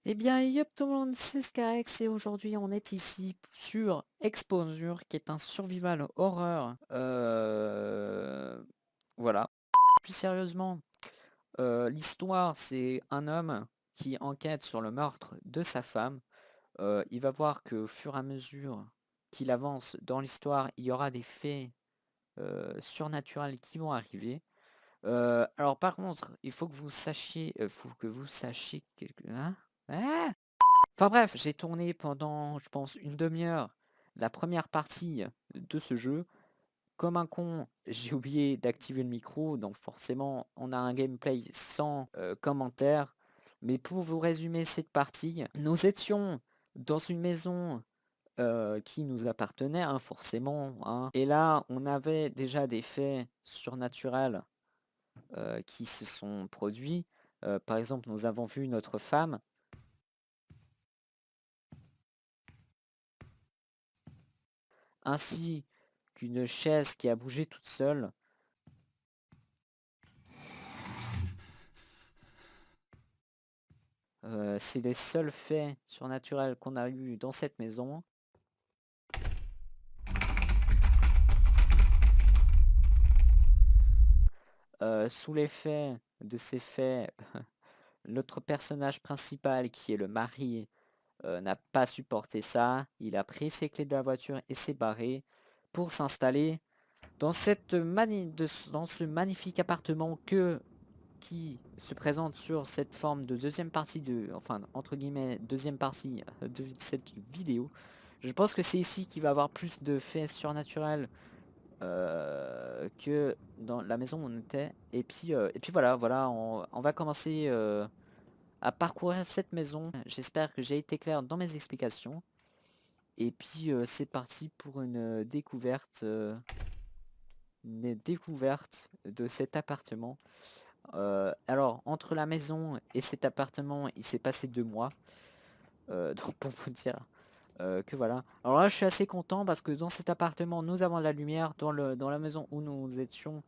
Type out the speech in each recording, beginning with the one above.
Eh bien, yop tout le monde, c'est Scarex et aujourd'hui on est ici sur Exposure qui est un survival horreur. Voilà. Plus sérieusement, l'histoire c'est un homme qui enquête sur le meurtre de sa femme. Il va voir qu'au fur et à mesure qu'il avance dans l'histoire, il y aura des faits surnaturels qui vont arriver. Alors par contre, il faut que vous sachiez, hein? Ah. Enfin bref, j'ai tourné pendant, je pense, une demi-heure la première partie de ce jeu. Comme un con, j'ai oublié d'activer le micro, donc forcément, on a un gameplay sans commentaire. Mais pour vous résumer cette partie, nous étions dans une maison qui nous appartenait, hein, forcément, hein. Et là, on avait déjà des faits surnaturels qui se sont produits. Par exemple, nous avons vu notre femme ainsi qu'une chaise qui a bougé toute seule. C'est les seuls faits surnaturels qu'on a eu dans cette maison. Sous l'effet de ces faits, notre personnage principal, qui est le mari, n'a pas supporté ça. Il a pris ses clés de la voiture et s'est barré pour s'installer dans dans ce magnifique appartement qui se présente sur cette forme de deuxième partie enfin entre guillemets deuxième partie de cette vidéo. Je pense que c'est ici qu'il va y avoir plus de faits surnaturels que dans la maison où on était. Et puis voilà, on va commencer à parcourir cette maison. J'espère que j'ai été clair dans mes explications. Et puis c'est parti pour une découverte de cet appartement. Alors, entre la maison et cet appartement, il s'est passé 2 mois. Donc pour vous dire que voilà. Alors là, je suis assez content parce que dans cet appartement, nous avons de la lumière. Dans la maison où nous étions,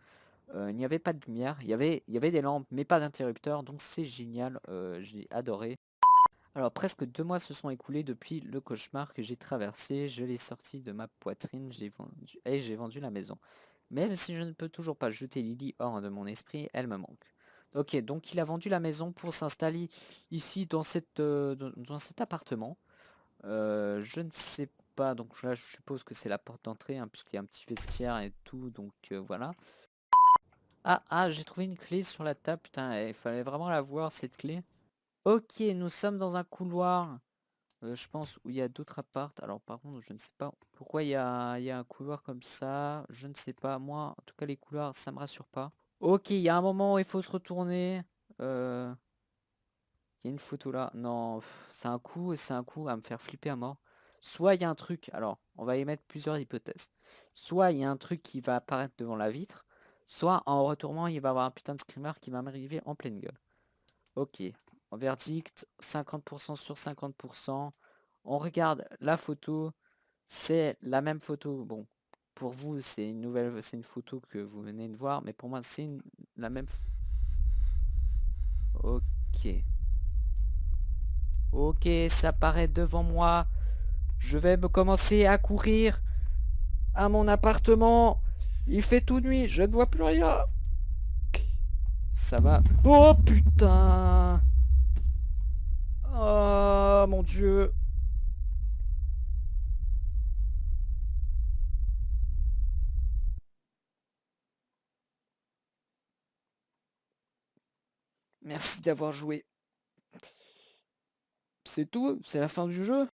il n'y avait pas de lumière. Il y avait des lampes, mais pas d'interrupteur. Donc c'est génial. J'ai adoré. Alors presque 2 mois se sont écoulés depuis le cauchemar que j'ai traversé. Je l'ai sorti de ma poitrine. J'ai vendu la maison. Même si je ne peux toujours pas jeter Lily hors de mon esprit, elle me manque. Ok, donc il a vendu la maison pour s'installer ici dans cet appartement. Je ne sais pas, donc là je suppose que c'est la porte d'entrée, hein, puisqu'il y a un petit vestiaire et tout, donc voilà. Ah, j'ai trouvé une clé sur la table, putain, il fallait vraiment la voir cette clé. Ok, nous sommes dans un couloir, je pense, où il y a d'autres apparts. Alors par contre, je ne sais pas pourquoi il y a un couloir comme ça, je ne sais pas. Moi, en tout cas, les couloirs, ça me rassure pas. Ok, il y a un moment où il faut se retourner. Euh, Il y a une photo là. Non, c'est un coup à me faire flipper à mort. Soit il y a un truc, alors on va émettre plusieurs hypothèses. Soit il y a un truc qui va apparaître devant la vitre, soit en retournant, il va y avoir un putain de screamer qui va m'arriver en pleine gueule. Ok, en verdict, 50% sur 50%. On regarde la photo, c'est la même photo. Bon, pour vous, c'est une photo que vous venez de voir, mais pour moi, la même. Ok. Ok, ça paraît devant moi. Je vais me commencer à courir à mon appartement. Il fait tout nuit, je ne vois plus rien. Ça va. Oh putain. Oh mon dieu. Merci d'avoir joué. C'est tout, c'est la fin du jeu.